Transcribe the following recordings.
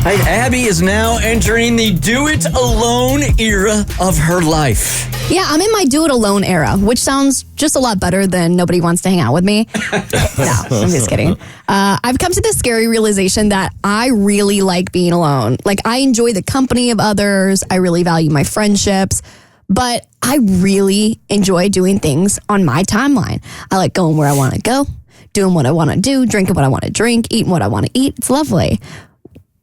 Hey, Abby is now entering the do-it-alone era of her life. Yeah, I'm in my do-it-alone era, which sounds just a lot better than nobody wants to hang out with me. No, I'm just kidding. I've come to the scary realization that I really like being alone. Like, I enjoy the company of others. I really value my friendships. But I really enjoy doing things on my timeline. I like going where I want to go, doing what I want to do, drinking what I want to drink, eating what I want to eat. It's lovely.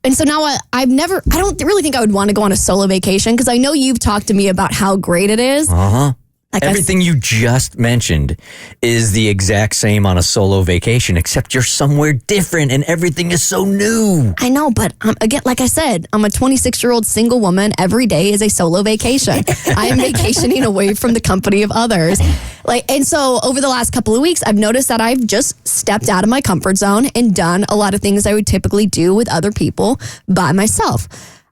And so now I don't really think I would want to go on a solo vacation because I know you've talked to me about how great it is. Uh-huh. Like everything you just mentioned is the exact same on a solo vacation, except you're somewhere different and everything is so new. I know, but again, like I said, I'm a 26-year-old single woman. Every day is a solo vacation. I am vacationing away from the company of others. And so over the last couple of weeks, I've noticed that I've just stepped out of my comfort zone and done a lot of things I would typically do with other people by myself.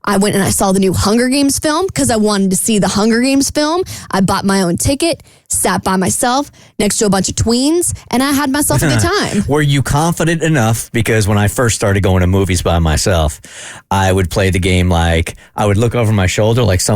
I went and I saw the new Hunger Games film because I wanted to see the Hunger Games film. I bought my own ticket, sat by myself next to a bunch of tweens, and I had myself a good time. Were you confident enough? Because when I first started going to movies by myself, I would play the game like I would look over my shoulder like I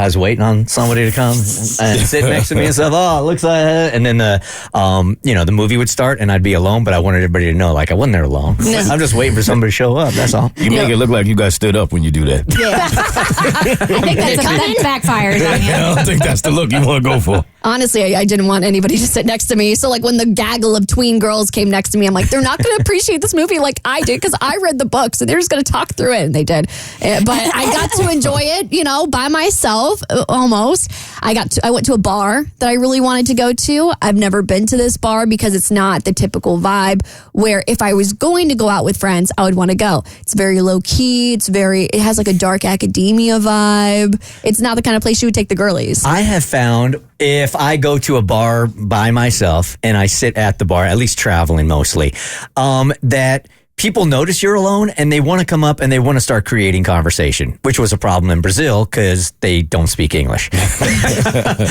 was waiting on somebody to come and sit next to me and stuff. Oh, it looks like that. And then the movie would start and I'd be alone, but I wanted everybody to know like I wasn't there alone. No. I'm just waiting for somebody to show up. That's all. You make it look like you got stood up when you do that. Yeah. I think that backfires on you. I don't think that's the look you want to go for. Honestly, I didn't want anybody to sit next to me. So like when the gaggle of tween girls came next to me, I'm like, they're not going to appreciate this movie like I did because I read the book. So they're just going to talk through it. And they did. But I got to enjoy it, by myself almost. I went to a bar that I really wanted to go to. I've never been to this bar because it's not the typical vibe where if I was going to go out with friends, I would want to go. It's very low key. It has like a dark academia vibe. It's not the kind of place you would take the girlies. I have found if I go to a bar by myself and I sit at the bar, at least traveling mostly, that people notice you're alone and they want to come up and they want to start creating conversation, which was a problem in Brazil because they don't speak English.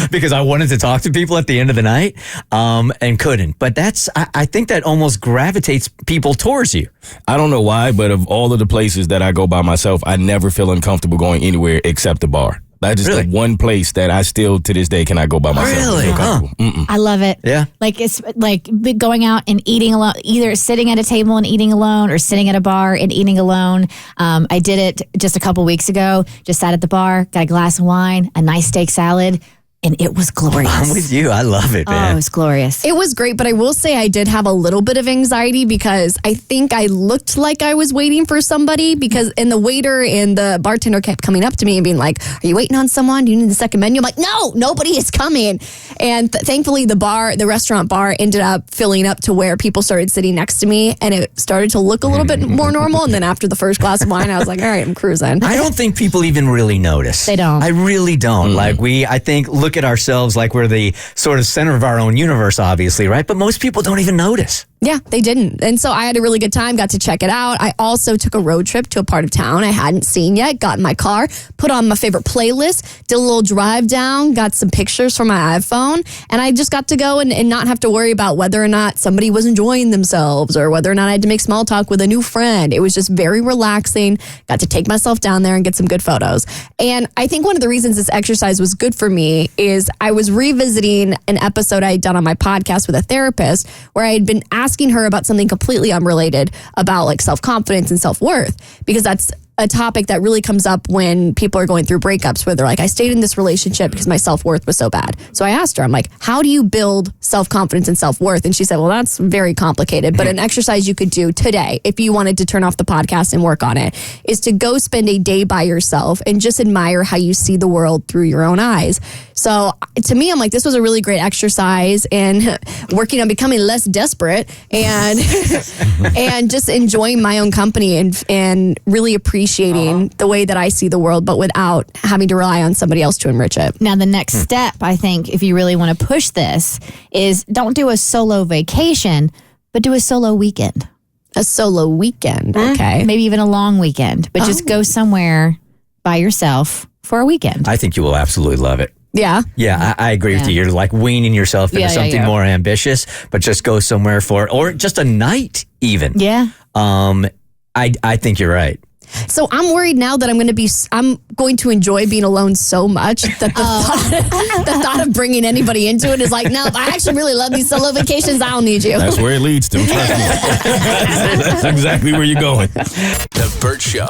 Because I wanted to talk to people at the end of the night and couldn't. But I think that almost gravitates people towards you. I don't know why, but of all of the places that I go by myself, I never feel uncomfortable going anywhere except the bar. That's just really? the one place that I still, to this day, cannot go by myself. Really? Huh. I love it. Yeah. Like, it's like going out and eating alone, either sitting at a table and eating alone or sitting at a bar and eating alone. I did it just a couple weeks ago. Just sat at the bar, got a glass of wine, a nice steak salad. And it was glorious. I'm with you. I love it, man. Oh, it was glorious. It was great, but I will say I did have a little bit of anxiety because I think I looked like I was waiting for somebody and the waiter and the bartender kept coming up to me and being like, are you waiting on someone? Do you need the second menu? I'm like, no, nobody is coming. And thankfully the restaurant bar ended up filling up to where people started sitting next to me and it started to look a little bit more normal. And then after the first glass of wine, I was like, all right, I'm cruising. I don't think people even really notice. They don't. I really don't. Like I think, look at ourselves like we're the sort of center of our own universe, obviously, right? But most people don't even notice. Yeah, they didn't. And so I had a really good time, got to check it out. I also took a road trip to a part of town I hadn't seen yet, got in my car, put on my favorite playlist, did a little drive down, got some pictures from my iPhone, and I just got to go and not have to worry about whether or not somebody was enjoying themselves or whether or not I had to make small talk with a new friend. It was just very relaxing, got to take myself down there and get some good photos. And I think one of the reasons this exercise was good for me is I was revisiting an episode I had done on my podcast with a therapist where I had been asking her about something completely unrelated about like self-confidence and self-worth, because that's a topic that really comes up when people are going through breakups where they're like, I stayed in this relationship because my self-worth was so bad. So I asked her, I'm like, how do you build self-confidence and self-worth? And she said, well, that's very complicated, but an exercise you could do today if you wanted to turn off the podcast and work on it is to go spend a day by yourself and just admire how you see the world through your own eyes. So to me, I'm like, this was a really great exercise in working on becoming less desperate and and just enjoying my own company and really appreciating the way that I see the world, but without having to rely on somebody else to enrich it. Now, the next step, I think, if you really want to push this, is don't do a solo vacation, but do a solo weekend. A solo weekend, okay. Maybe even a long weekend, but just go somewhere by yourself for a weekend. I think you will absolutely love it. Yeah. Yeah, I agree with you. You're like weaning yourself into something more ambitious, but just go somewhere or just a night even. Yeah. I think you're right. So I'm worried now that I'm going to enjoy being alone so much that the thought of bringing anybody into it is like, no, I actually really love these solo vacations. I don't need you. That's where it leads to. Trust me. That's exactly where you're going. The Bert Show.